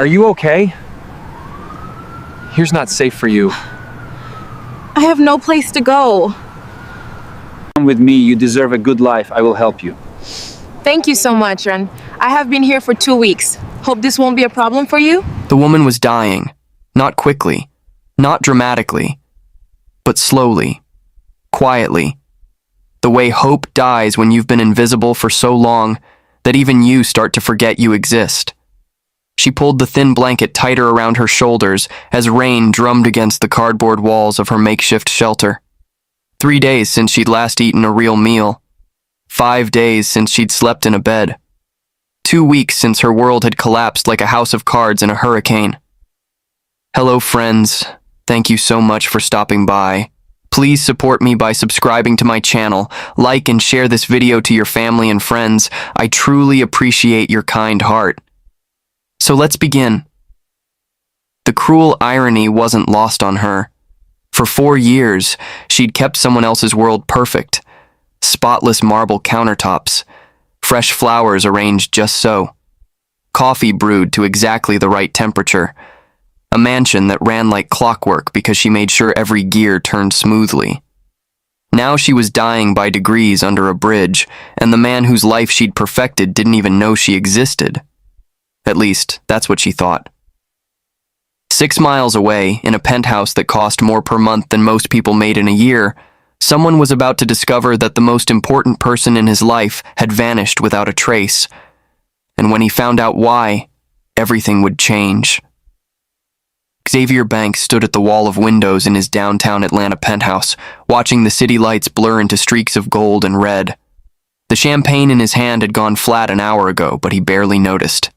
Are you okay? Here's not safe for you. I have no place to go. Come with me, you deserve a good life. I will help you. Thank you so much, Ren. I have been here for 2 weeks. Hope this won't be a problem for you? The woman was dying. Not quickly, not dramatically, but slowly, quietly. The way hope dies when you've been invisible for so long that even you start to forget you exist. She pulled the thin blanket tighter around her shoulders as rain drummed against the cardboard walls of her makeshift shelter. 3 days since she'd last eaten a real meal. 5 days since she'd slept in a bed. 2 weeks since her world had collapsed like a house of cards in a hurricane. Hello, friends. Thank you so much for stopping by. Please support me by subscribing to my channel, like and share this video to your family and friends. I truly appreciate your kind heart. So let's begin. The cruel irony wasn't lost on her. For 4 years, she'd kept someone else's world perfect. Spotless marble countertops, fresh flowers arranged just so, coffee brewed to exactly the right temperature, a mansion that ran like clockwork because she made sure every gear turned smoothly. Now she was dying by degrees under a bridge, and the man whose life she'd perfected didn't even know she existed. At least, that's what she thought. 6 miles away, in a penthouse that cost more per month than most people made in a year, someone was about to discover that the most important person in his life had vanished without a trace. And when he found out why, everything would change. Xavier Banks stood at the wall of windows in his downtown Atlanta penthouse, watching the city lights blur into streaks of gold and red. The champagne in his hand had gone flat an hour ago, but he barely noticed.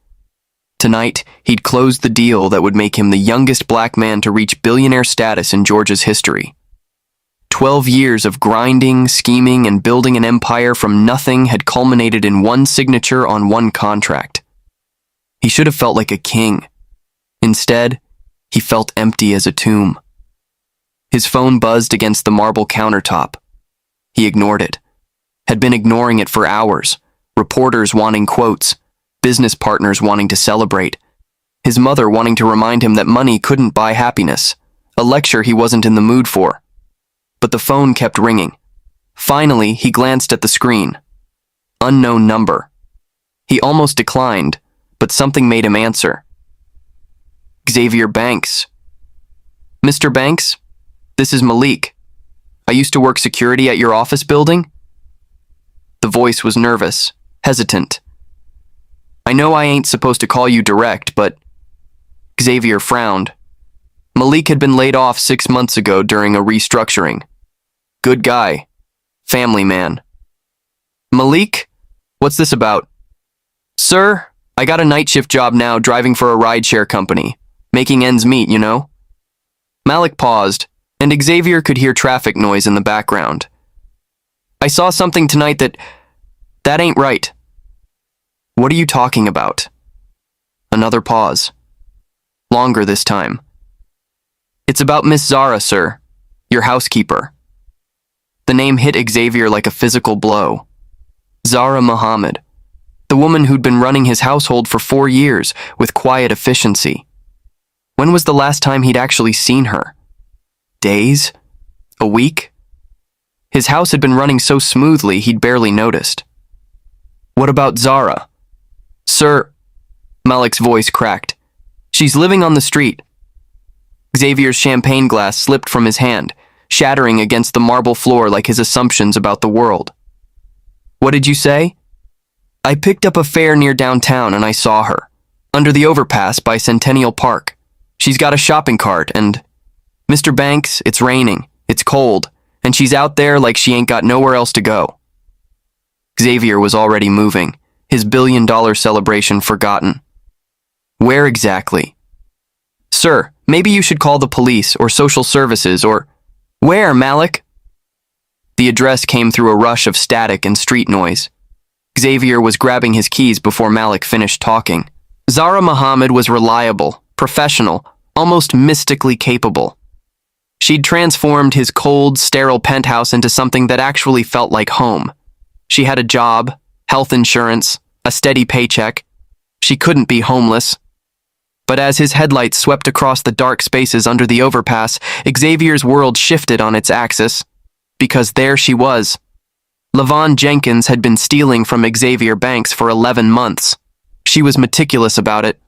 Tonight, he'd closed the deal that would make him the youngest black man to reach billionaire status in Georgia's history. 12 years of grinding, scheming, and building an empire from nothing had culminated in one signature on one contract. He should have felt like a king. Instead, he felt empty as a tomb. His phone buzzed against the marble countertop. He ignored it. Had been ignoring it for hours. Reporters wanting quotes. Business partners wanting to celebrate. His mother wanting to remind him that money couldn't buy happiness. A lecture he wasn't in the mood for. But the phone kept ringing. Finally, he glanced at the screen. Unknown number. He almost declined, but something made him answer. Xavier Banks. Mr. Banks, this is Malik. I used to work security at your office building. The voice was nervous, hesitant. I know I ain't supposed to call you direct, but... Xavier frowned. Malik had been laid off 6 months ago during a restructuring. Good guy. Family man. Malik? What's this about? Sir, I got a night shift job now driving for a rideshare company. Making ends meet, you know? Malik paused, and Xavier could hear traffic noise in the background. I saw something tonight that ain't right. What are you talking about? Another pause. Longer this time. It's about Miss Zara, sir. Your housekeeper. The name hit Xavier like a physical blow. Zara Muhammad. The woman who'd been running his household for 4 years with quiet efficiency. When was the last time he'd actually seen her? Days? A week? His house had been running so smoothly he'd barely noticed. What about Zara? Sir, Malik's voice cracked. She's living on the street. Xavier's champagne glass slipped from his hand, shattering against the marble floor like his assumptions about the world. What did you say? I picked up a fare near downtown and I saw her, under the overpass by Centennial Park. She's got a shopping cart and... Mr. Banks, it's raining, it's cold, and she's out there like she ain't got nowhere else to go. Xavier was already moving, his billion-dollar celebration forgotten. Where exactly? Sir, maybe you should call the police or social services or... Where, Malik? The address came through a rush of static and street noise. Xavier was grabbing his keys before Malik finished talking. Zara Muhammad was reliable, professional, almost mystically capable. She'd transformed his cold, sterile penthouse into something that actually felt like home. She had a job, health insurance, a steady paycheck. She couldn't be homeless. But as his headlights swept across the dark spaces under the overpass, Xavier's world shifted on its axis. Because there she was. Levon Jenkins had been stealing from Xavier Banks for 11 months. She was meticulous about it.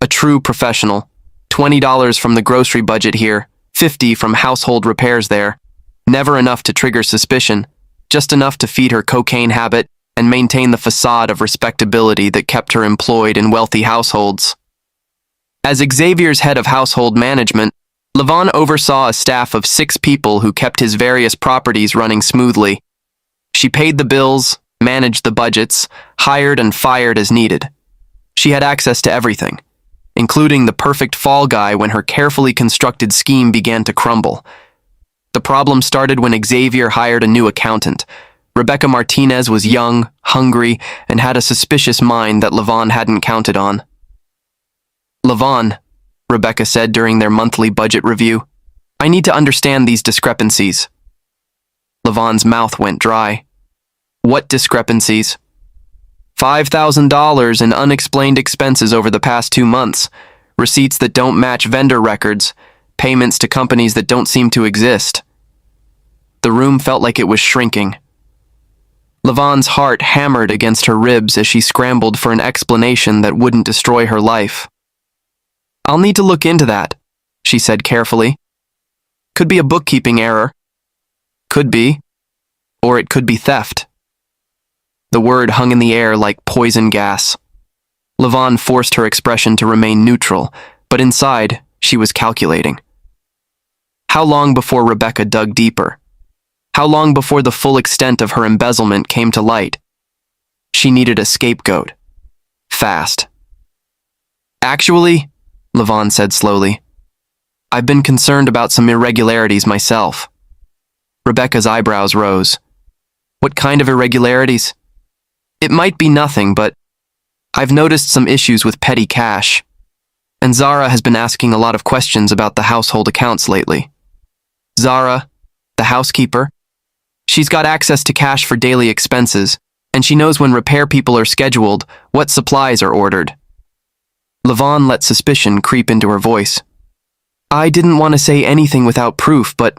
A true professional. $20 from the grocery budget here, $50 from household repairs there. Never enough to trigger suspicion, just enough to feed her cocaine habit and maintain the facade of respectability that kept her employed in wealthy households. As Xavier's head of household management, Levon oversaw a staff of 6 people who kept his various properties running smoothly. She paid the bills, managed the budgets, hired and fired as needed. She had access to everything, including the perfect fall guy when her carefully constructed scheme began to crumble. The problem started when Xavier hired a new accountant. Rebecca Martinez was young, hungry, and had a suspicious mind that Levon hadn't counted on. "Levon," Rebecca said during their monthly budget review, "I need to understand these discrepancies." Levon's mouth went dry. "What discrepancies?" $5,000 in unexplained expenses over the past 2 months, receipts that don't match vendor records, payments to companies that don't seem to exist. The room felt like it was shrinking. Levon's heart hammered against her ribs as she scrambled for an explanation that wouldn't destroy her life. "I'll need to look into that," she said carefully. "Could be a bookkeeping error. Could be. Or it could be theft." The word hung in the air like poison gas. Levon forced her expression to remain neutral, but inside, she was calculating. How long before Rebecca dug deeper? How long before the full extent of her embezzlement came to light? She needed a scapegoat. Fast. "Actually," Levon said slowly, "I've been concerned about some irregularities myself." Rebecca's eyebrows rose. "What kind of irregularities?" "It might be nothing, but I've noticed some issues with petty cash. And Zara has been asking a lot of questions about the household accounts lately." "Zara, the housekeeper? She's got access to cash for daily expenses, and she knows when repair people are scheduled, what supplies are ordered." Levon let suspicion creep into her voice. "I didn't want to say anything without proof, but..."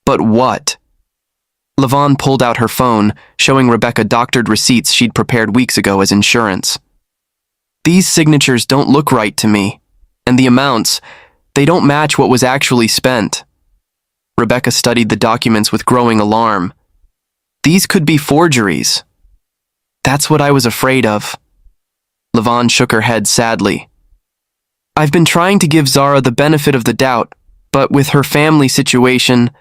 "But what?" Levon pulled out her phone, showing Rebecca doctored receipts she'd prepared weeks ago as insurance. "These signatures don't look right to me, and the amounts, they don't match what was actually spent." Rebecca studied the documents with growing alarm. "These could be forgeries." "That's what I was afraid of." Levon shook her head sadly. "I've been trying to give Zara the benefit of the doubt, but with her family situation..."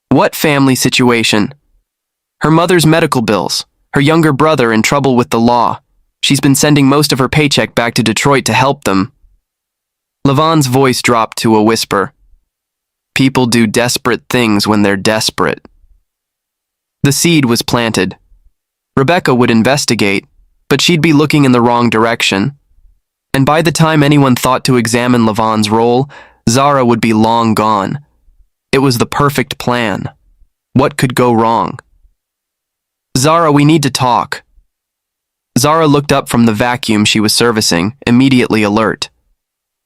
"What family situation?" "Her mother's medical bills, her younger brother in trouble with the law. She's been sending most of her paycheck back to Detroit to help them." Levon's voice dropped to a whisper. "People do desperate things when they're desperate." The seed was planted. Rebecca would investigate, but she'd be looking in the wrong direction. And by the time anyone thought to examine Levon's role, Zara would be long gone. It was the perfect plan. What could go wrong? "Zara, we need to talk." Zara looked up from the vacuum she was servicing, immediately alert.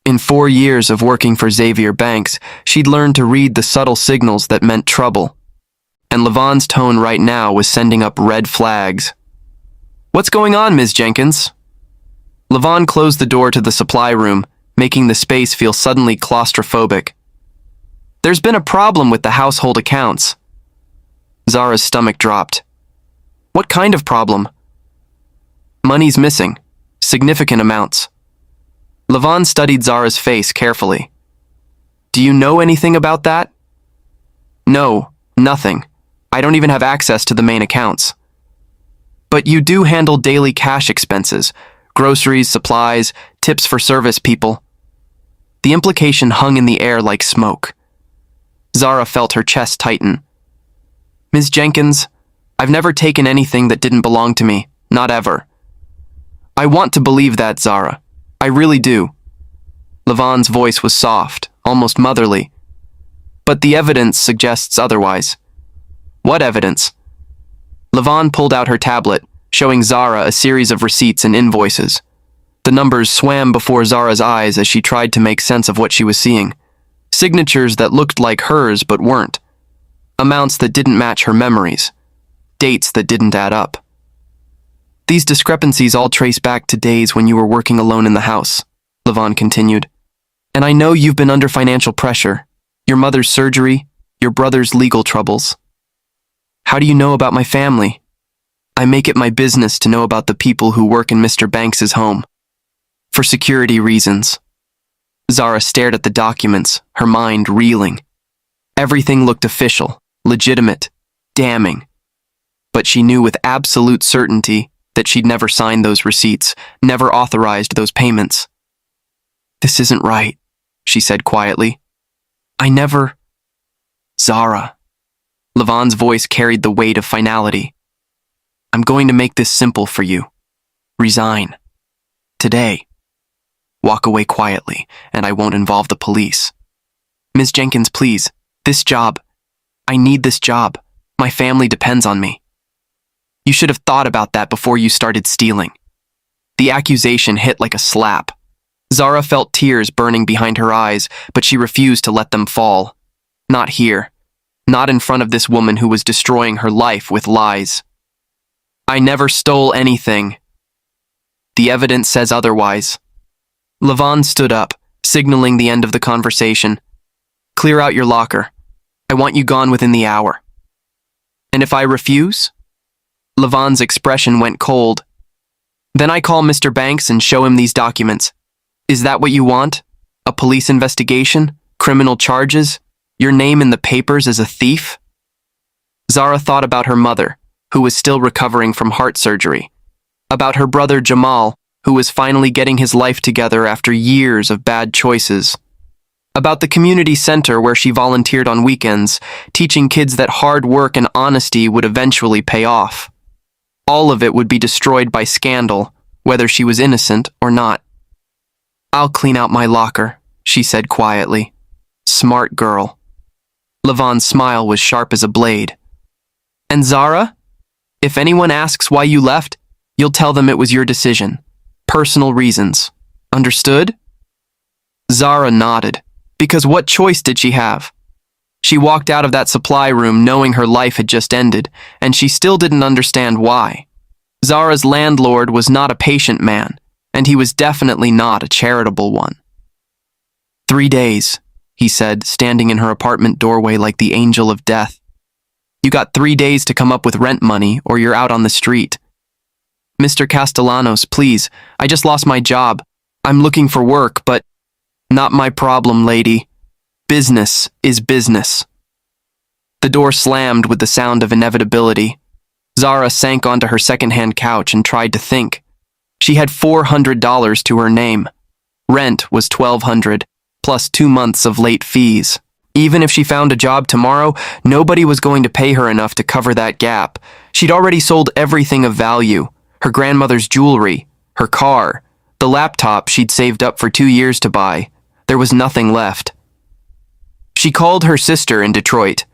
In 4 years of working for Xavier Banks, she'd learned to read the subtle signals that meant trouble. And Levon's tone right now was sending up red flags. "What's going on, Ms. Jenkins?" Levon closed the door to the supply room, making the space feel suddenly claustrophobic. "There's been a problem with the household accounts." Zara's stomach dropped. "What kind of problem?" "Money's missing. Significant amounts." Levon studied Zara's face carefully. "Do you know anything about that?" "No, nothing. I don't even have access to the main accounts." "But you do handle daily cash expenses, groceries, supplies, tips for service people." The implication hung in the air like smoke. Zara felt her chest tighten. "Ms. Jenkins, I've never taken anything that didn't belong to me, not ever." "I want to believe that, Zara. I really do." Levon's voice was soft, almost motherly. "But the evidence suggests otherwise." "What evidence?" Levon pulled out her tablet, showing Zara a series of receipts and invoices. The numbers swam before Zara's eyes as she tried to make sense of what she was seeing. Signatures that looked like hers but weren't. Amounts that didn't match her memories. Dates that didn't add up. These discrepancies all trace back to days when you were working alone in the house, Levon continued. And I know you've been under financial pressure. Your mother's surgery, your brother's legal troubles. How do you know about my family? I make it my business to know about the people who work in Mr. Banks's home. For security reasons. Zara stared at the documents, her mind reeling. Everything looked official, legitimate, damning. But she knew with absolute certainty that she'd never signed those receipts, never authorized those payments. This isn't right, she said quietly. I never... Zara. Levon's voice carried the weight of finality. I'm going to make this simple for you. Resign. Today. Walk away quietly, and I won't involve the police. Ms. Jenkins, please. This job. I need this job. My family depends on me. You should have thought about that before you started stealing. The accusation hit like a slap. Zara felt tears burning behind her eyes, but she refused to let them fall. Not here. Not in front of this woman who was destroying her life with lies. I never stole anything. The evidence says otherwise. Levon stood up, signaling the end of the conversation. Clear out your locker. I want you gone within the hour. And if I refuse? Levon's expression went cold. Then I call Mr. Banks and show him these documents. Is that what you want? A police investigation? Criminal charges? Your name in the papers as a thief? Zara thought about her mother, who was still recovering from heart surgery. About her brother Jamal, who was finally getting his life together after years of bad choices. About the community center where she volunteered on weekends, teaching kids that hard work and honesty would eventually pay off. All of it would be destroyed by scandal, whether she was innocent or not. I'll clean out my locker, she said quietly. Smart girl. Levon's smile was sharp as a blade. And Zara? If anyone asks why you left, you'll tell them it was your decision. Personal reasons. Understood? Zara nodded, because what choice did she have? She walked out of that supply room knowing her life had just ended, and she still didn't understand why. Zara's landlord was not a patient man, and he was definitely not a charitable one. 3 days, he said, standing in her apartment doorway like the angel of death. You got 3 days to come up with rent money, or you're out on the street. Mr. Castellanos, please, I just lost my job. I'm looking for work, but... Not my problem, lady. Business is business. The door slammed with the sound of inevitability. Zara sank onto her second-hand couch and tried to think. She had $400 to her name. Rent was $1,200, plus 2 months of late fees. Even if she found a job tomorrow, nobody was going to pay her enough to cover that gap. She'd already sold everything of value. Her grandmother's jewelry, her car, the laptop she'd saved up for 2 years to buy. There was nothing left. She called her sister in Detroit.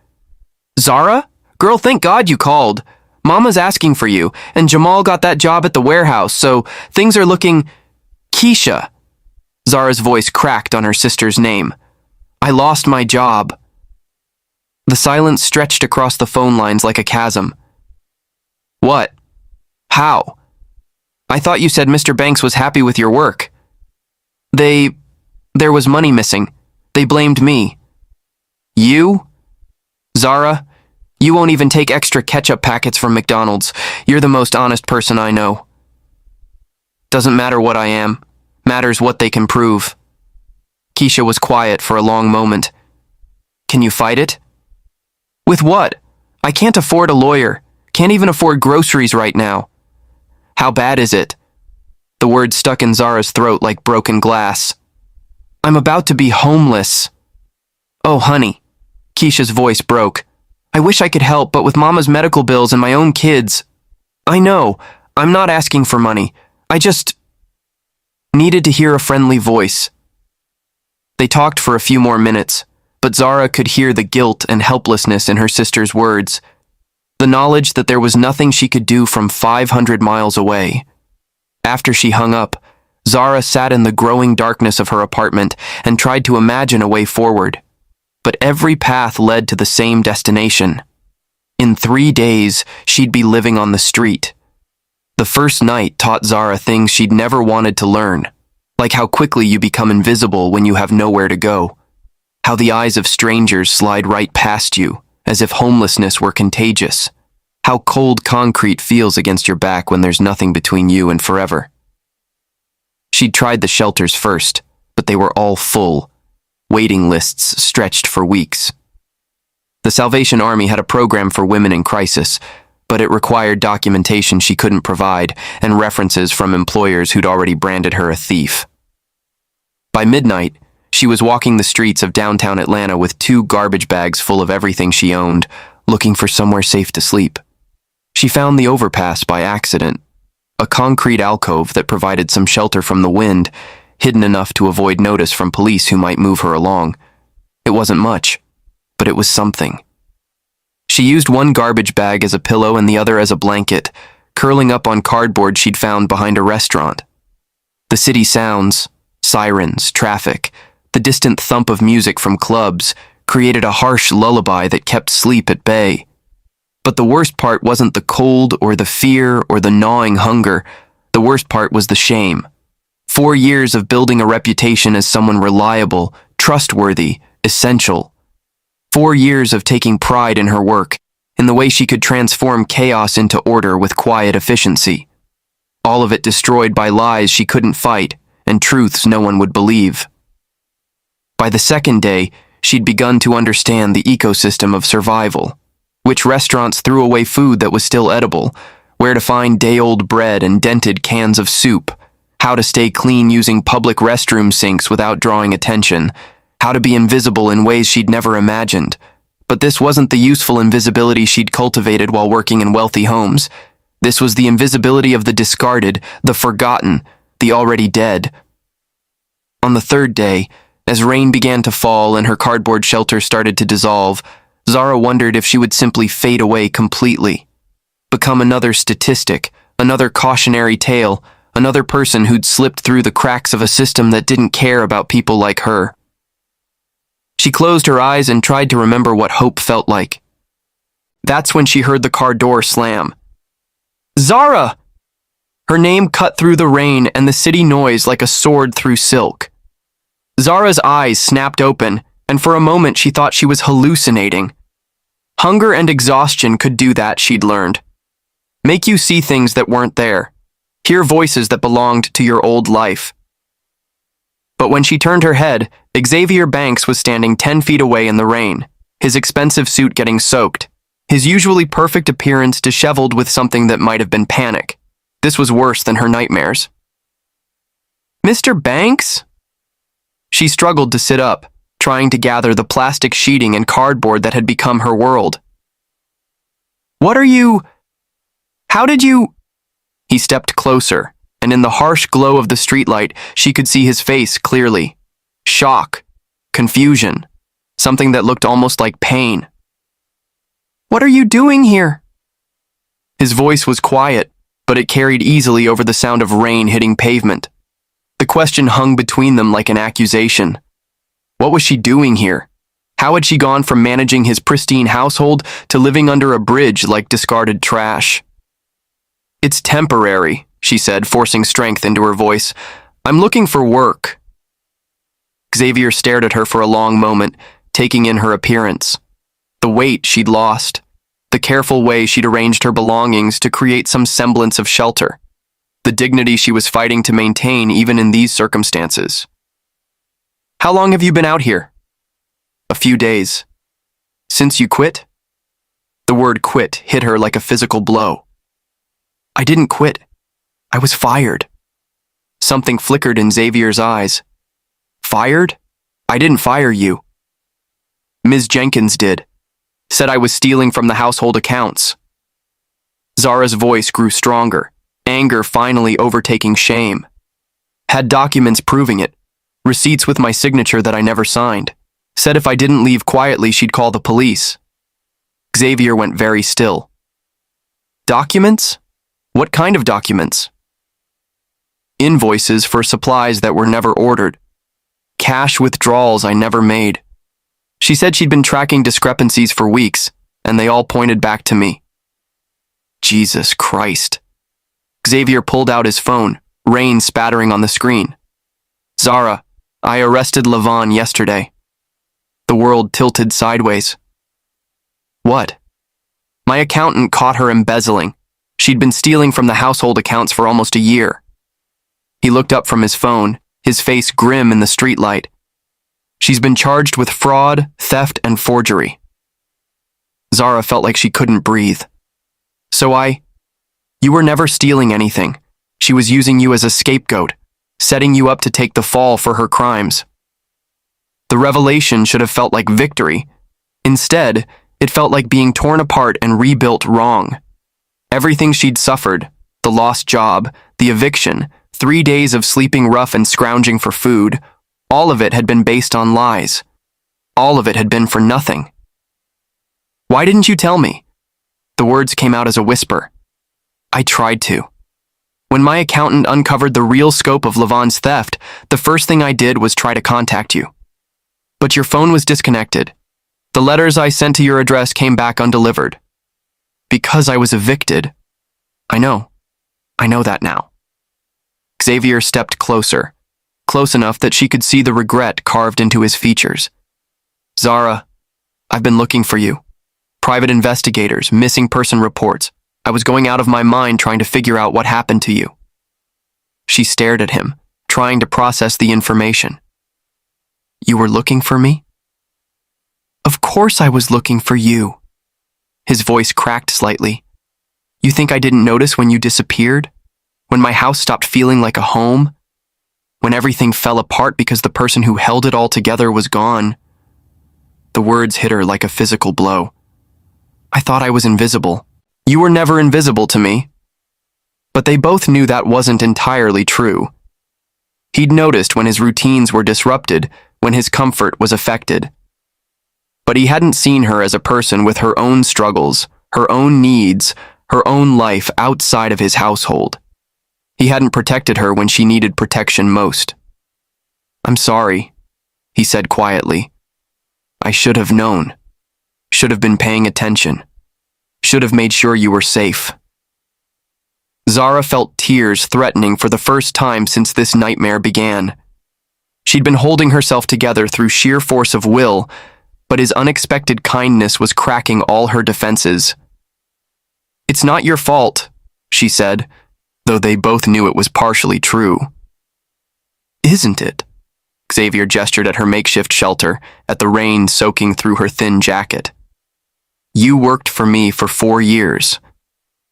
Zara? Girl, thank God you called. Mama's asking for you, and Jamal got that job at the warehouse, so things are looking... Keisha. Zara's voice cracked on her sister's name. I lost my job. The silence stretched across the phone lines like a chasm. What? How? I thought you said Mr. Banks was happy with your work. There was money missing. They blamed me. You? Zara, you won't even take extra ketchup packets from McDonald's. You're the most honest person I know. Doesn't matter what I am. Matters what they can prove. Keisha was quiet for a long moment. Can you fight it? With what? I can't afford a lawyer. Can't even afford groceries right now. How bad is it? The words stuck in Zara's throat like broken glass. I'm about to be homeless. Oh, honey. Keisha's voice broke. I wish I could help, but with Mama's medical bills and my own kids... I know. I'm not asking for money. I just... needed to hear a friendly voice. They talked for a few more minutes, but Zara could hear the guilt and helplessness in her sister's words. The knowledge that there was nothing she could do from 500 miles away. After she hung up, Zara sat in the growing darkness of her apartment and tried to imagine a way forward. But every path led to the same destination. In 3 days, she'd be living on the street. The first night taught Zara things she'd never wanted to learn, like how quickly you become invisible when you have nowhere to go, how the eyes of strangers slide right past you, as if homelessness were contagious, how cold concrete feels against your back when there's nothing between you and forever. She'd tried the shelters first, but they were all full. Waiting lists stretched for weeks. The Salvation Army had a program for women in crisis, but it required documentation she couldn't provide and references from employers who'd already branded her a thief. By midnight, she was walking the streets of downtown Atlanta with 2 garbage bags full of everything she owned, looking for somewhere safe to sleep. She found the overpass by accident, a concrete alcove that provided some shelter from the wind, hidden enough to avoid notice from police who might move her along. It wasn't much, but it was something. She used one garbage bag as a pillow and the other as a blanket, curling up on cardboard she'd found behind a restaurant. The city sounds, sirens, traffic, the distant thump of music from clubs created a harsh lullaby that kept sleep at bay. But the worst part wasn't the cold or the fear or the gnawing hunger. The worst part was the shame. 4 years of building a reputation as someone reliable, trustworthy, essential. 4 years of taking pride in her work, in the way she could transform chaos into order with quiet efficiency. All of it destroyed by lies she couldn't fight and truths no one would believe. By the second day, she'd begun to understand the ecosystem of survival. Which restaurants threw away food that was still edible, where to find day-old bread and dented cans of soup, how to stay clean using public restroom sinks without drawing attention, how to be invisible in ways she'd never imagined. But this wasn't the useful invisibility she'd cultivated while working in wealthy homes. This was the invisibility of the discarded, the forgotten, the already dead. On the 3rd day, as rain began to fall and her cardboard shelter started to dissolve, Zara wondered if she would simply fade away completely, become another statistic, another cautionary tale, another person who'd slipped through the cracks of a system that didn't care about people like her. She closed her eyes and tried to remember what hope felt like. That's when she heard the car door slam. Zara! Her name cut through the rain and the city noise like a sword through silk. Zara's eyes snapped open, and for a moment she thought she was hallucinating. Hunger and exhaustion could do that, she'd learned. Make you see things that weren't there. Hear voices that belonged to your old life. But when she turned her head, Xavier Banks was standing 10 feet away in the rain, his expensive suit getting soaked, his usually perfect appearance disheveled with something that might have been panic. This was worse than her nightmares. Mr. Banks? She struggled to sit up, trying to gather the plastic sheeting and cardboard that had become her world. What are you... How did you... He stepped closer, and in the harsh glow of the streetlight, she could see his face clearly. Shock, confusion, something that looked almost like pain. What are you doing here? His voice was quiet, but it carried easily over the sound of rain hitting pavement. The question hung between them like an accusation. What was she doing here? How had she gone from managing his pristine household to living under a bridge like discarded trash? It's temporary, she said, forcing strength into her voice. I'm looking for work. Xavier stared at her for a long moment, taking in her appearance. The weight she'd lost. The careful way she'd arranged her belongings to create some semblance of shelter. The dignity she was fighting to maintain even in these circumstances. How long have you been out here? A few days. Since you quit? The word quit hit her like a physical blow. I didn't quit. I was fired. Something flickered in Xavier's eyes. Fired? I didn't fire you. Ms. Jenkins did. Said I was stealing from the household accounts. Zara's voice grew stronger, anger finally overtaking shame. Had documents proving it. Receipts with my signature that I never signed. Said if I didn't leave quietly, she'd call the police. Xavier went very still. Documents? What kind of documents? invoices for supplies that were never ordered, cash withdrawals I never made. She said she'd been tracking discrepancies for weeks, and they all pointed back to me. Jesus Christ. Xavier pulled out his phone, rain spattering on the screen. Zara, I arrested Levon yesterday. The world tilted sideways. What? My accountant caught her embezzling. She'd been stealing from the household accounts for almost a year. He looked up from his phone, his face grim in the streetlight. She's been charged with fraud, theft, and forgery. Zara felt like she couldn't breathe. You were never stealing anything. She was using you as a scapegoat, setting you up to take the fall for her crimes. The revelation should have felt like victory. Instead, it felt like being torn apart and rebuilt wrong. Everything she'd suffered, the lost job, the eviction, 3 days of sleeping rough and scrounging for food, all of it had been based on lies. All of it had been for nothing. Why didn't you tell me? The words came out as a whisper. I tried to. When my accountant uncovered the real scope of Levon's theft, the first thing I did was try to contact you. But your phone was disconnected. The letters I sent to your address came back undelivered. Because I was evicted. I know that now. Xavier stepped closer, close enough that she could see the regret carved into his features. Zara, I've been looking for you. Private investigators, missing person reports. I was going out of my mind trying to figure out what happened to you. She stared at him, trying to process the information. You were looking for me? Of course I was looking for you. His voice cracked slightly. You think I didn't notice when you disappeared? When my house stopped feeling like a home? When everything fell apart because the person who held it all together was gone? The words hit her like a physical blow. I thought I was invisible. You were never invisible to me. But they both knew that wasn't entirely true. He'd noticed when his routines were disrupted, when his comfort was affected. But he hadn't seen her as a person with her own struggles, her own needs, her own life outside of his household. He hadn't protected her when she needed protection most. I'm sorry, he said quietly. I should have known. Should have been paying attention. Should have made sure you were safe. Zara felt tears threatening for the first time since this nightmare began. She'd been holding herself together through sheer force of will, but his unexpected kindness was cracking all her defenses. It's not your fault, she said, though they both knew it was partially true. Isn't it? Xavier gestured at her makeshift shelter, at the rain soaking through her thin jacket. You worked for me for 4 years,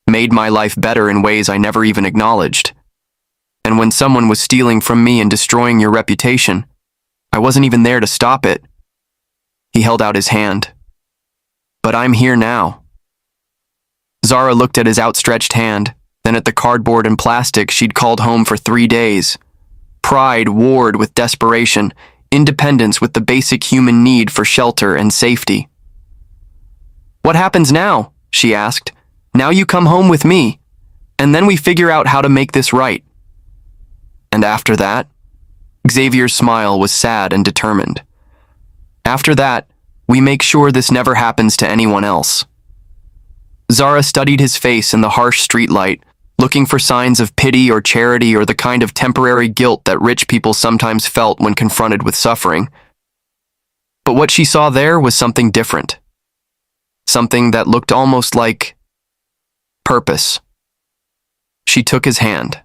made my life better in ways I never even acknowledged. And when someone was stealing from me and destroying your reputation, I wasn't even there to stop it. He held out his hand. But I'm here now. Zara looked at his outstretched hand, then at the cardboard and plastic she'd called home for 3 days. Pride warred with desperation, independence with the basic human need for shelter and safety. What happens now? She asked. Now you come home with me, and then we figure out how to make this right. And after that? Xavier's smile was sad and determined. After that, we make sure this never happens to anyone else. Zara studied his face in the harsh streetlight, looking for signs of pity or charity or the kind of temporary guilt that rich people sometimes felt when confronted with suffering. But what she saw there was something different. Something that looked almost like purpose. She took his hand.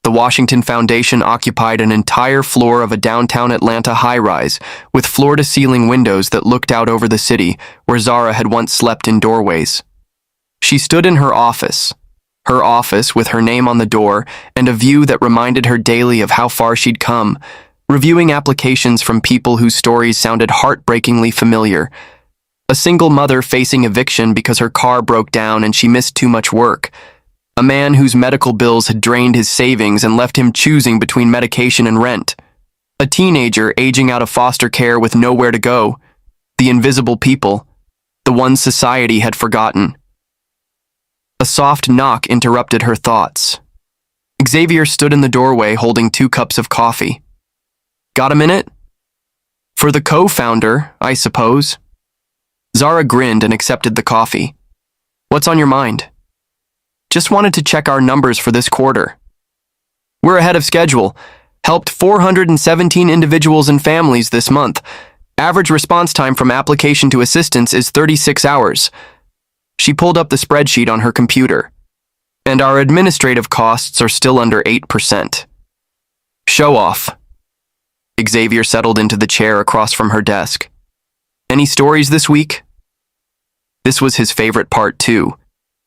The Washington Foundation occupied an entire floor of a downtown Atlanta high-rise with floor-to-ceiling windows that looked out over the city where Zara had once slept in doorways. She stood in her office with her name on the door and a view that reminded her daily of how far she'd come, reviewing applications from people whose stories sounded heartbreakingly familiar. A single mother facing eviction because her car broke down and she missed too much work. A man whose medical bills had drained his savings and left him choosing between medication and rent. A teenager aging out of foster care with nowhere to go. The invisible people. The ones society had forgotten. A soft knock interrupted her thoughts. Xavier stood in the doorway holding 2 cups of coffee. Got a minute? For the co-founder, I suppose. Zara grinned and accepted the coffee. What's on your mind? Just wanted to check our numbers for this quarter. We're ahead of schedule. Helped 417 individuals and families this month. Average response time from application to assistance is 36 hours. She pulled up the spreadsheet on her computer. And our administrative costs are still under 8%. Show off. Xavier settled into the chair across from her desk. Any stories this week? This was his favorite part too,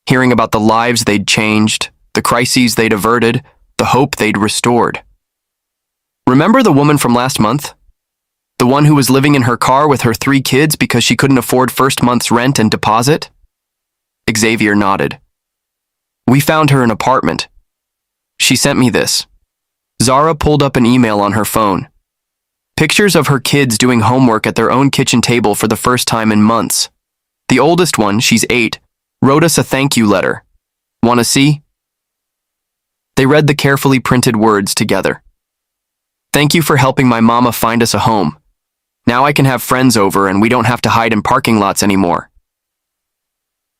hearing about the lives they'd changed, the crises they'd averted, the hope they'd restored. Remember the woman from last month? The one who was living in her car with her 3 kids because she couldn't afford first month's rent and deposit? Xavier nodded. We found her an apartment. She sent me this. Zara pulled up an email on her phone. Pictures of her kids doing homework at their own kitchen table for the first time in months. The oldest one, she's 8, wrote us a thank you letter. Want to see? They read the carefully printed words together. Thank you for helping my mama find us a home. Now I can have friends over and we don't have to hide in parking lots anymore.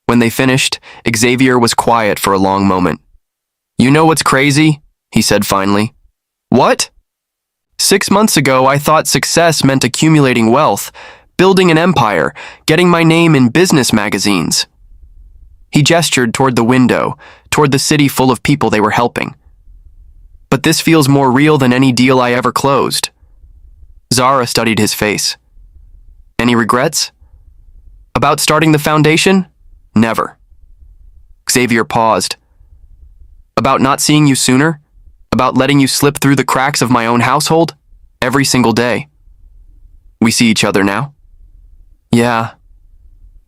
When they finished, Xavier was quiet for a long moment. You know what's crazy? He said finally. What? 6 months ago, I thought success meant accumulating wealth, building an empire, getting my name in business magazines. He gestured toward the window, toward the city full of people they were helping. But this feels more real than any deal I ever closed. Zara studied his face. Any regrets? About starting the foundation? Never. Xavier paused. About not seeing you sooner? About letting you slip through the cracks of my own household? Every single day. We see each other now? Yeah.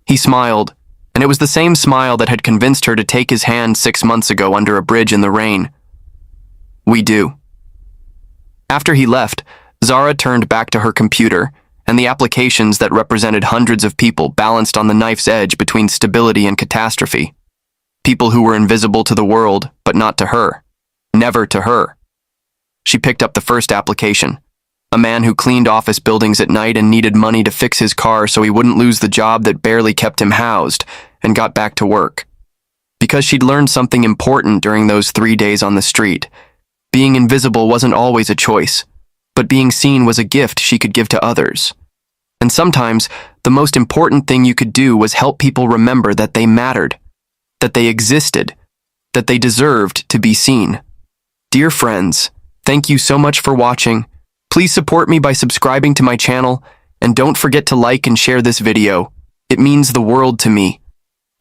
He smiled, and it was the same smile that had convinced her to take his hand 6 months ago under a bridge in the rain. We do. After he left, Zara turned back to her computer, and the applications that represented hundreds of people balanced on the knife's edge between stability and catastrophe. People who were invisible to the world, but not to her. Never to her. She picked up the first application. A man who cleaned office buildings at night and needed money to fix his car so he wouldn't lose the job that barely kept him housed, and got back to work. Because she'd learned something important during those 3 days on the street. Being invisible wasn't always a choice, but being seen was a gift she could give to others. And sometimes, the most important thing you could do was help people remember that they mattered, that they existed, that they deserved to be seen. Dear friends, thank you so much for watching. Please support me by subscribing to my channel, and don't forget to like and share this video. It means the world to me.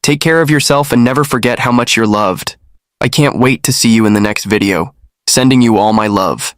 Take care of yourself and never forget how much you're loved. I can't wait to see you in the next video. Sending you all my love.